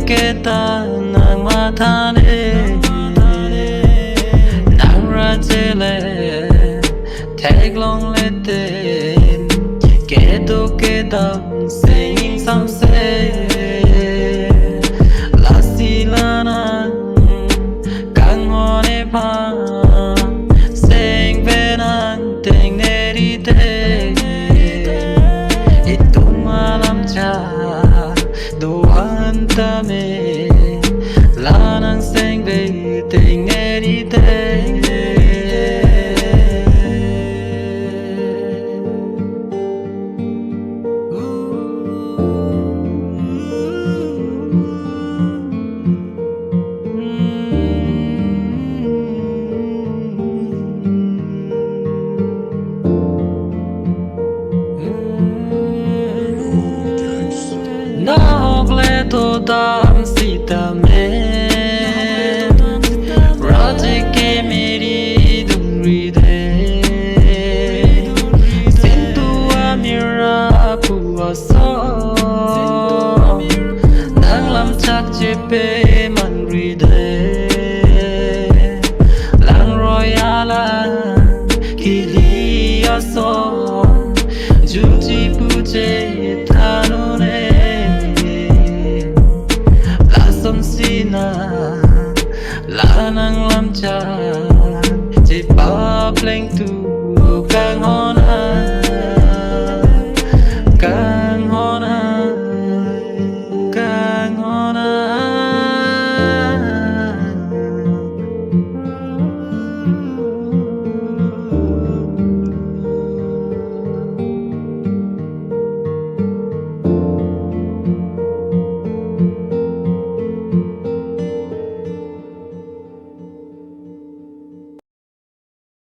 kê ta nàng mà tha nê nàng ra chê lê thét lòng lê tên kê tô kê tâm sẽ nhìn xăm xê là xì là nàng càng hoa nê pa sẽ về nàng tình nê đi tê itu malam doan tame lanang seng ve tình nghe đi tê Nóc lẽ tô tam si ta mê Raji ke meri dungri de Sintu amira pua so Nang lam chak che pe man ri de Lang royala kili aso Juji puje thanu ne Sina la nang lam cha chỉ ba pleng tu